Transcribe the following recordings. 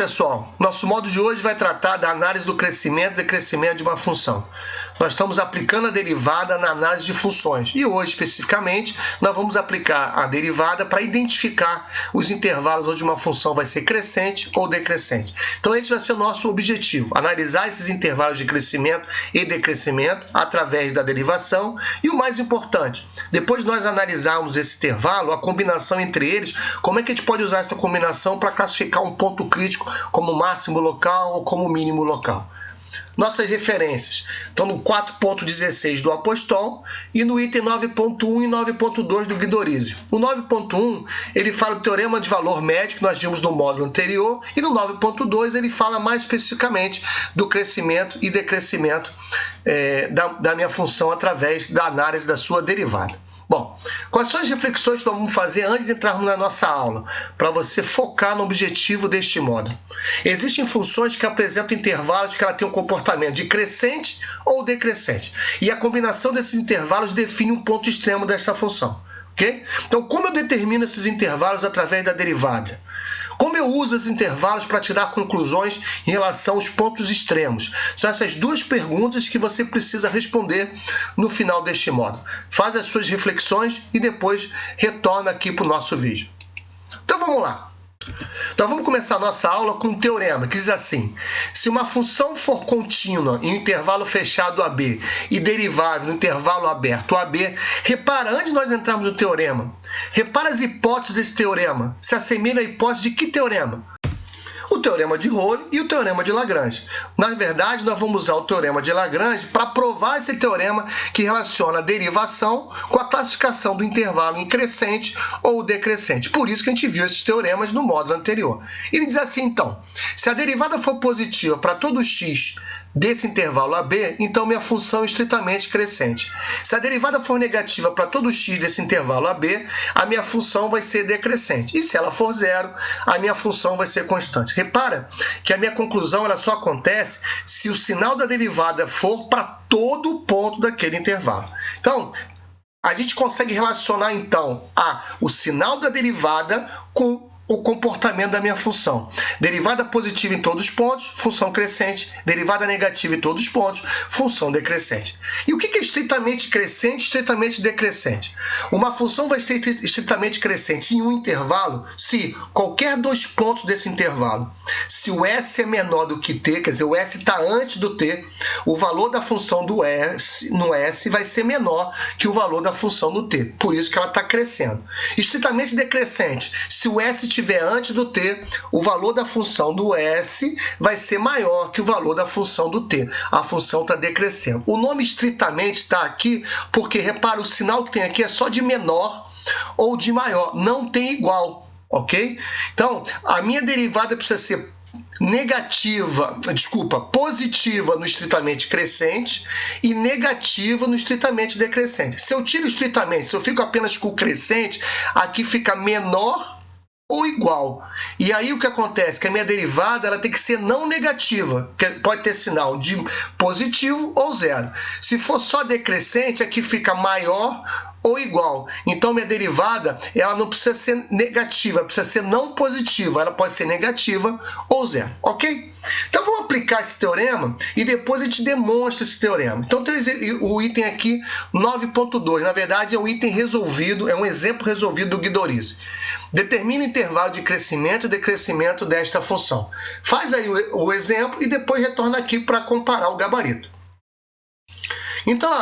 pessoal, nosso módulo de hoje vai tratar da análise do crescimento e decrescimento de uma função. Nós estamos aplicando a derivada na análise de funções e hoje, especificamente, nós vamos aplicar a derivada para identificar os intervalos onde uma função vai ser crescente ou decrescente. Então esse vai ser o nosso objetivo, analisar esses intervalos de crescimento e decrescimento através da derivação e o mais importante, depois de nós analisarmos esse intervalo, a combinação entre eles, como é que a gente pode usar essa combinação para classificar um ponto crítico como máximo local ou como mínimo local. Nossas referências estão no 4.16 do Apostol e no item 9.1 e 9.2 do Guidorizzi. O 9.1 ele fala do teorema de valor médio que nós vimos no módulo anterior e no 9.2 ele fala mais especificamente do crescimento e decrescimento da minha função através da análise da sua derivada. Bom, quais são as reflexões que nós vamos fazer antes de entrarmos na nossa aula, para você focar no objetivo deste módulo? Existem funções que apresentam intervalos que ela tem um comportamento de crescente ou decrescente, e a combinação desses intervalos define um ponto extremo desta função, ok? Então, como eu determino esses intervalos através da derivada? Como eu uso os intervalos para tirar conclusões em relação aos pontos extremos? São essas duas perguntas que você precisa responder no final deste módulo. Faz as suas reflexões e depois retorna aqui para o nosso vídeo. Então vamos lá. Nós vamos começar a nossa aula com um teorema que diz assim: se uma função for contínua em um intervalo fechado AB e derivável no intervalo aberto AB, repara, antes de nós entrarmos no teorema, repara as hipóteses desse teorema. Se assemelha à hipótese de que teorema? O teorema de Rolle e o teorema de Lagrange. Na verdade, nós vamos usar o teorema de Lagrange para provar esse teorema que relaciona a derivação com a classificação do intervalo em crescente ou decrescente. Por isso que a gente viu esses teoremas no módulo anterior. Ele diz assim, então, se a derivada for positiva para todo x desse intervalo AB, então minha função é estritamente crescente. Se a derivada for negativa para todo x desse intervalo AB, a minha função vai ser decrescente. E se ela for zero, a minha função vai ser constante. Repara que a minha conclusão ela só acontece se o sinal da derivada for para todo o ponto daquele intervalo. Então, a gente consegue relacionar então o sinal da derivada com o comportamento da minha função. Derivada positiva em todos os pontos, função crescente. Derivada negativa em todos os pontos, função decrescente. E o que é estritamente crescente e estritamente decrescente? Uma função vai ser estritamente crescente em um intervalo se qualquer dois pontos desse intervalo, se o S é menor do que T, quer dizer, o S está antes do T, o valor da função do S no S vai ser menor que o valor da função no T. Por isso que ela está crescendo. Estritamente decrescente, se o S estiver antes do T, o valor da função do S vai ser maior que o valor da função do T. A função está decrescendo. O nome estritamente está aqui porque, repara, o sinal que tem aqui é só de menor ou de maior, não tem igual, ok? Então, a minha derivada precisa ser positiva no estritamente crescente e negativa no estritamente decrescente. Se eu tiro estritamente, se eu fico apenas com o crescente, aqui fica menor ou igual. E aí o que acontece? Que a minha derivada ela tem que ser não negativa, que pode ter sinal de positivo ou zero. Se for só decrescente, aqui fica maior ou igual. Então minha derivada ela não precisa ser negativa, precisa ser não positiva, ela pode ser negativa ou zero, ok? Então vamos aplicar esse teorema e depois a gente demonstra esse teorema. Então tem o item aqui 9.2, na verdade é um item resolvido, é um exemplo resolvido do Guidorizzi. Determina o intervalo de crescimento e decrescimento desta função. Faz aí o exemplo e depois retorna aqui para comparar o gabarito. Então,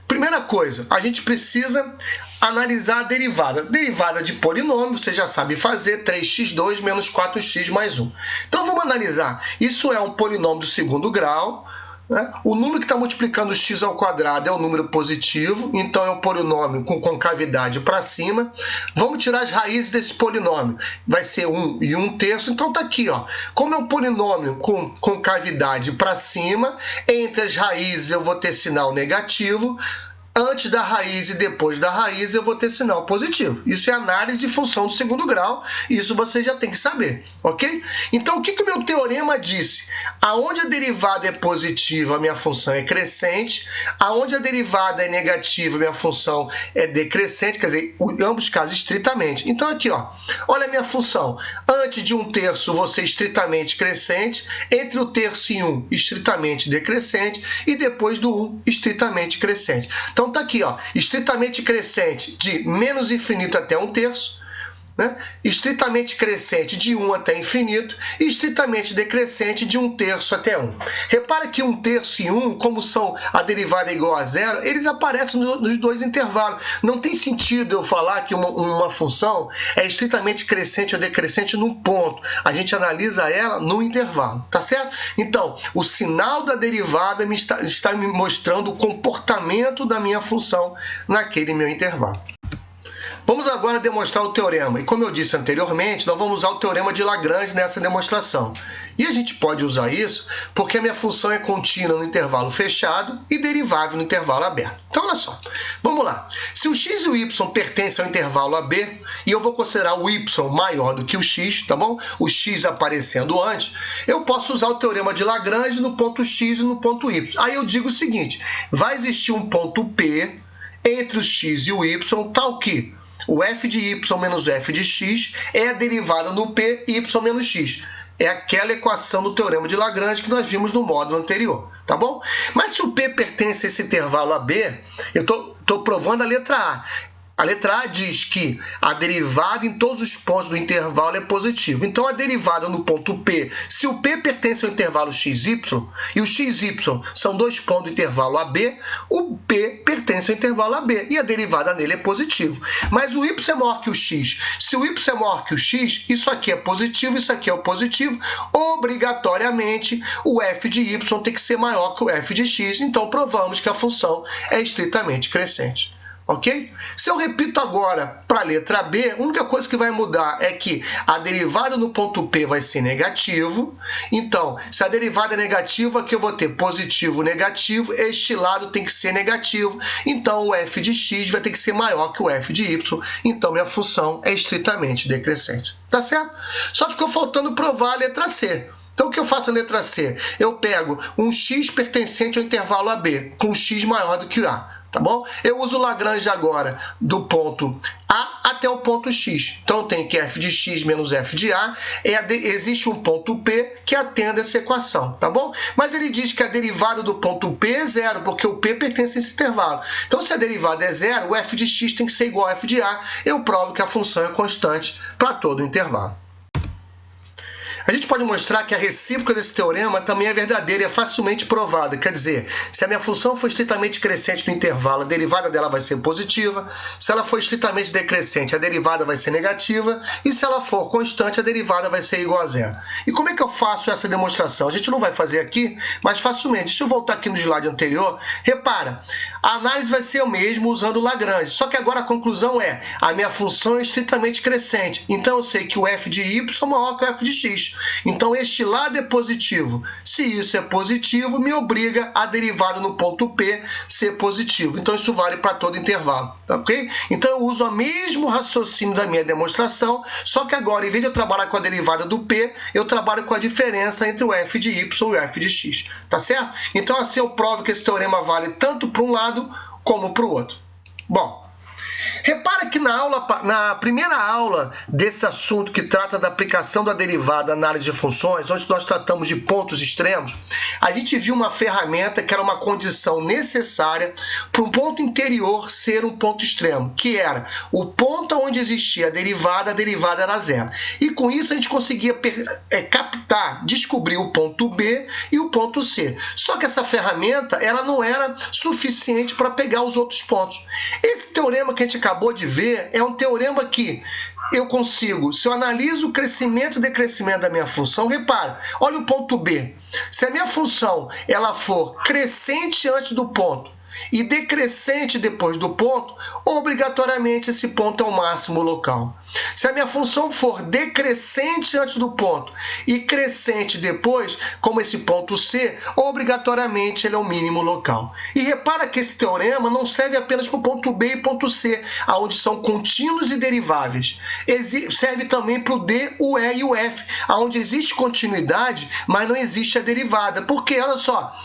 primeira coisa, a gente precisa analisar a derivada. Derivada de polinômio, você já sabe fazer, 3x2 menos 4x mais 1. Então, vamos analisar. Isso é um polinômio do segundo grau, né? O número que está multiplicando x ao quadrado é o número positivo, então é um polinômio com concavidade para cima. Vamos tirar as raízes desse polinômio. Vai ser 1 e 1/3, então está aqui, ó. Como é um polinômio com concavidade para cima, entre as raízes eu vou ter sinal negativo, antes da raiz e depois da raiz eu vou ter sinal positivo. Isso é análise de função do segundo grau, isso você já tem que saber, ok? Então, o que o meu teorema disse? Aonde a derivada é positiva, a minha função é crescente. Aonde a derivada é negativa, a minha função é decrescente, quer dizer, em ambos os casos, estritamente. Então, aqui, ó, olha a minha função. Antes de 1/3, vou ser estritamente crescente. Entre o terço e 1, estritamente decrescente. E depois do 1, estritamente crescente. Então, tá aqui, ó, estritamente crescente de menos infinito até 1/3. Né? Estritamente crescente de 1 até infinito e estritamente decrescente de 1/3 até 1. Repara que 1/3 e 1, como são a derivada é igual a zero, eles aparecem nos dois intervalos. Não tem sentido eu falar que uma função é estritamente crescente ou decrescente num ponto. A gente analisa ela no intervalo, tá certo? Então, o sinal da derivada está me mostrando o comportamento da minha função naquele meu intervalo. Vamos agora demonstrar o teorema. E como eu disse anteriormente, nós vamos usar o teorema de Lagrange nessa demonstração. E a gente pode usar isso porque a minha função é contínua no intervalo fechado e derivável no intervalo aberto. Então, olha só. Vamos lá. Se o x e o y pertencem ao intervalo AB, e eu vou considerar o y maior do que o x, tá bom? O x aparecendo antes, eu posso usar o teorema de Lagrange no ponto x e no ponto y. Aí eu digo o seguinte, vai existir um ponto P entre o x e o y, tal que o f de y menos f de x é a derivada no p, y menos x. É aquela equação do teorema de Lagrange que nós vimos no módulo anterior, tá bom? Mas se o p pertence a esse intervalo AB, eu estou provando a letra A. A letra A diz que a derivada em todos os pontos do intervalo é positiva. Então, a derivada no ponto P, se o P pertence ao intervalo XY, e o XY são dois pontos do intervalo AB, o P pertence ao intervalo AB, e a derivada nele é positiva. Mas o Y é maior que o X. Se o Y é maior que o X, isso aqui é positivo, isso aqui é o positivo, obrigatoriamente o f de Y tem que ser maior que o f de X. Então, provamos que a função é estritamente crescente. Ok? Se eu repito agora para a letra B, a única coisa que vai mudar é que a derivada no ponto P vai ser negativo. Então, se a derivada é negativa, aqui eu vou ter positivo, negativo. Este lado tem que ser negativo. Então, o f de x vai ter que ser maior que o f de y. Então, minha função é estritamente decrescente. Tá certo? Só ficou faltando provar a letra C. Então, o que eu faço na letra C? Eu pego um x pertencente ao intervalo AB, com x maior do que o A. Tá bom? Eu uso o Lagrange agora do ponto A até o ponto X. Então, eu tenho que f de x menos f de A. Existe um ponto P que atende essa equação, tá bom? Mas ele diz que a derivada do ponto P é zero, porque o P pertence a esse intervalo. Então, se a derivada é zero, o f de x tem que ser igual a f de A. Eu provo que a função é constante para todo o intervalo. A gente pode mostrar que a recíproca desse teorema também é verdadeira e é facilmente provada. Quer dizer, se a minha função for estritamente crescente no intervalo, a derivada dela vai ser positiva. Se ela for estritamente decrescente, a derivada vai ser negativa. E se ela for constante, a derivada vai ser igual a zero. E como é que eu faço essa demonstração? A gente não vai fazer aqui, mas facilmente. Deixa eu voltar aqui no slide anterior. Repara, a análise vai ser o mesmo usando o Lagrange. Só que agora a conclusão é, a minha função é estritamente crescente. Então eu sei que o f de y é maior que o f de x. Então, este lado é positivo. Se isso é positivo, me obriga a derivada no ponto P ser positivo. Então, isso vale para todo intervalo, ok? Então, eu uso o mesmo raciocínio da minha demonstração, só que agora, em vez de eu trabalhar com a derivada do P, eu trabalho com a diferença entre o f de y e o f de x, tá certo? Então, assim eu provo que esse teorema vale tanto para um lado como para o outro. Bom, repara que na primeira aula desse assunto que trata da aplicação da derivada análise de funções, onde nós tratamos de pontos extremos, a gente viu uma ferramenta que era uma condição necessária para um ponto interior ser um ponto extremo, que era o ponto onde existia a derivada era zero. E com isso a gente conseguia captar, descobrir o ponto B e o ponto C. Só que essa ferramenta ela não era suficiente para pegar os outros pontos. Esse teorema que a gente acabou de ver é um teorema que eu consigo, se eu analiso o crescimento e decrescimento da minha função, repara, olha o ponto B. Se a minha função ela for crescente antes do ponto e decrescente depois do ponto, obrigatoriamente esse ponto é o máximo local. Se a minha função for decrescente antes do ponto e crescente depois, como esse ponto C, obrigatoriamente ele é o mínimo local. E repara que esse teorema não serve apenas para o ponto B e ponto C, onde são contínuos e deriváveis. Serve também para o D, o E e o F, onde existe continuidade, mas não existe a derivada. Porque, olha só,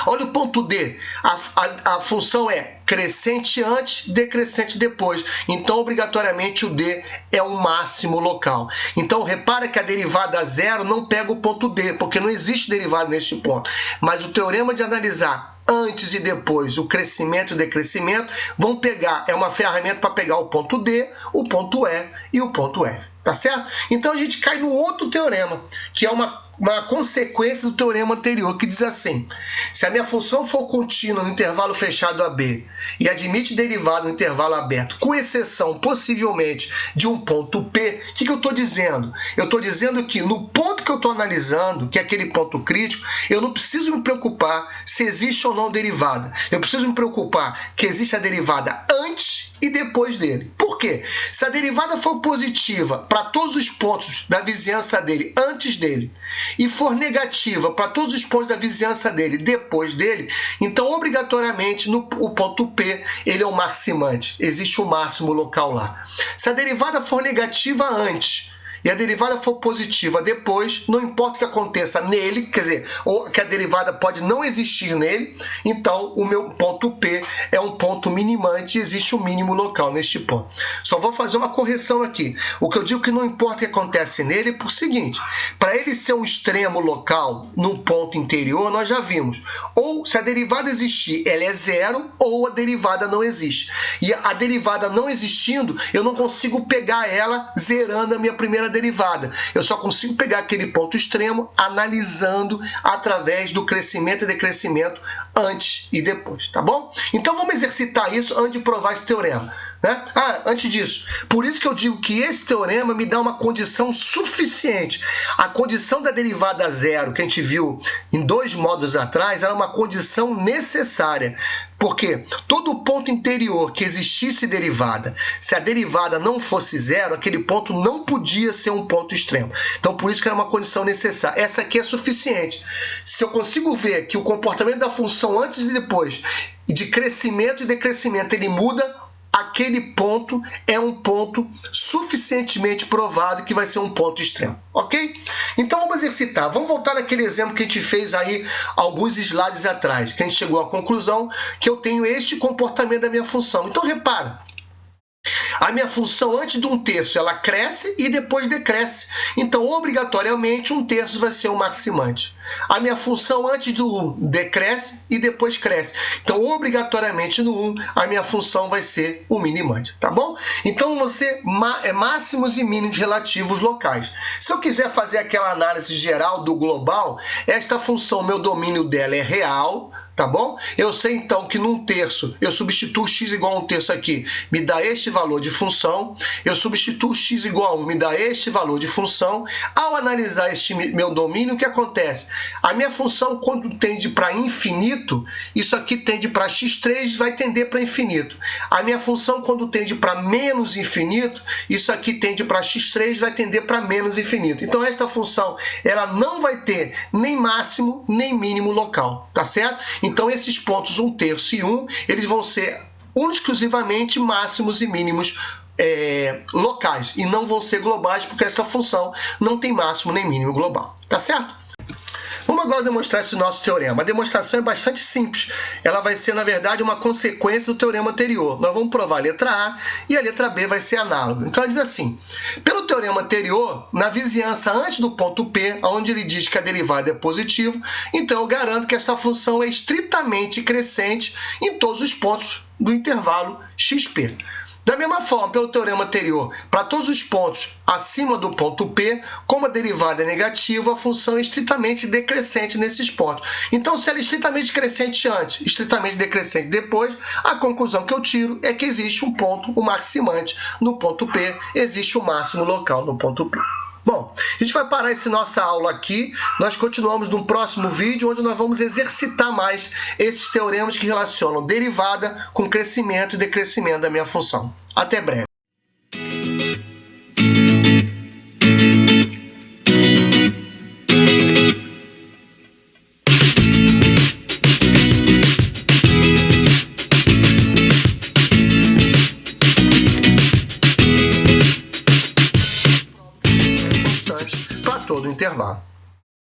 olha o ponto D, a função é crescente antes, decrescente depois. Então, obrigatoriamente, o D é o máximo local. Então, repara que a derivada zero não pega o ponto D, porque não existe derivada neste ponto. Mas o teorema de analisar antes e depois o crescimento e decrescimento vão pegar, é uma ferramenta para pegar o ponto D, o ponto E e o ponto F. Tá certo? Então, a gente cai no outro teorema, que é uma consequência do teorema anterior, que diz assim: se a minha função for contínua no intervalo fechado AB e admite derivada no intervalo aberto, com exceção, possivelmente, de um ponto P, o que eu estou dizendo? Eu estou dizendo que no ponto que eu estou analisando, que é aquele ponto crítico, eu não preciso me preocupar se existe ou não derivada. Eu preciso me preocupar que existe a derivada antes e depois dele. Por quê? Se a derivada for positiva para todos os pontos da vizinhança dele antes dele e for negativa para todos os pontos da vizinhança dele depois dele, então obrigatoriamente o ponto P ele é o maximante. Existe um máximo local lá. Se a derivada for negativa antes e a derivada for positiva depois, não importa o que aconteça nele, quer dizer, ou que a derivada pode não existir nele, então o meu ponto P é um ponto minimante e existe um mínimo local neste ponto. Só vou fazer uma correção aqui. O que eu digo que não importa o que acontece nele é por seguinte: para ele ser um extremo local num ponto interior, nós já vimos, ou se a derivada existir, ela é zero, ou a derivada não existe. E a derivada não existindo, eu não consigo pegar ela zerando a minha primeira derivada. Eu só consigo pegar aquele ponto extremo analisando através do crescimento e decrescimento antes e depois, tá bom? Então vamos exercitar isso antes de provar esse teorema, né? Antes disso, por isso que eu digo que esse teorema me dá uma condição suficiente. A condição da derivada zero, que a gente viu em 2 módulos atrás, era uma condição necessária. Porque todo ponto interior que existisse derivada, se a derivada não fosse zero, aquele ponto não podia ser um ponto extremo. Então, por isso que era uma condição necessária. Essa aqui é suficiente. Se eu consigo ver que o comportamento da função antes e depois, de crescimento e decrescimento, ele muda, aquele ponto é um ponto suficientemente provado que vai ser um ponto extremo, ok? Então vamos exercitar, vamos voltar naquele exemplo que a gente fez aí alguns slides atrás, que a gente chegou à conclusão que eu tenho este comportamento da minha função. Então repara, a minha função antes de 1/3 ela cresce e depois decresce. Então, obrigatoriamente, 1/3 vai ser o maximante. A minha função antes do 1 decresce e depois cresce. Então, obrigatoriamente, no 1, a minha função vai ser o minimante, tá bom? Então, você máximos e mínimos relativos locais. Se eu quiser fazer aquela análise geral do global, esta função, meu domínio dela é real, tá bom? Eu sei então que num terço eu substituo x igual a 1/3 aqui, me dá este valor de função. Eu substituo x igual a 1, me dá este valor de função. Ao analisar este meu domínio, o que acontece? A minha função, quando tende para infinito, isso aqui tende para x3, vai tender para infinito. A minha função, quando tende para menos infinito, isso aqui tende para x3, vai tender para menos infinito. Então, esta função, ela não vai ter nem máximo, nem mínimo local, tá certo? Então, esses pontos 1/3 e 1, eles vão ser exclusivamente máximos e mínimos locais, e não vão ser globais, porque essa função não tem máximo nem mínimo global, tá certo? Vamos agora demonstrar esse nosso teorema. A demonstração é bastante simples. Ela vai ser, na verdade, uma consequência do teorema anterior. Nós vamos provar a letra A e a letra B vai ser análoga. Então, ela diz assim: pelo teorema anterior, na vizinhança antes do ponto P, onde ele diz que a derivada é positiva, então eu garanto que esta função é estritamente crescente em todos os pontos do intervalo XP. Da mesma forma, pelo teorema anterior, para todos os pontos acima do ponto P, como a derivada é negativa, a função é estritamente decrescente nesses pontos. Então, se ela é estritamente crescente antes, estritamente decrescente depois, a conclusão que eu tiro é que existe um ponto, o maximante, no ponto P, existe o máximo local no ponto P. Bom, a gente vai parar essa nossa aula aqui, nós continuamos no próximo vídeo, onde nós vamos exercitar mais esses teoremas que relacionam derivada com crescimento e decrescimento da minha função. Até breve. Para todo intervalo.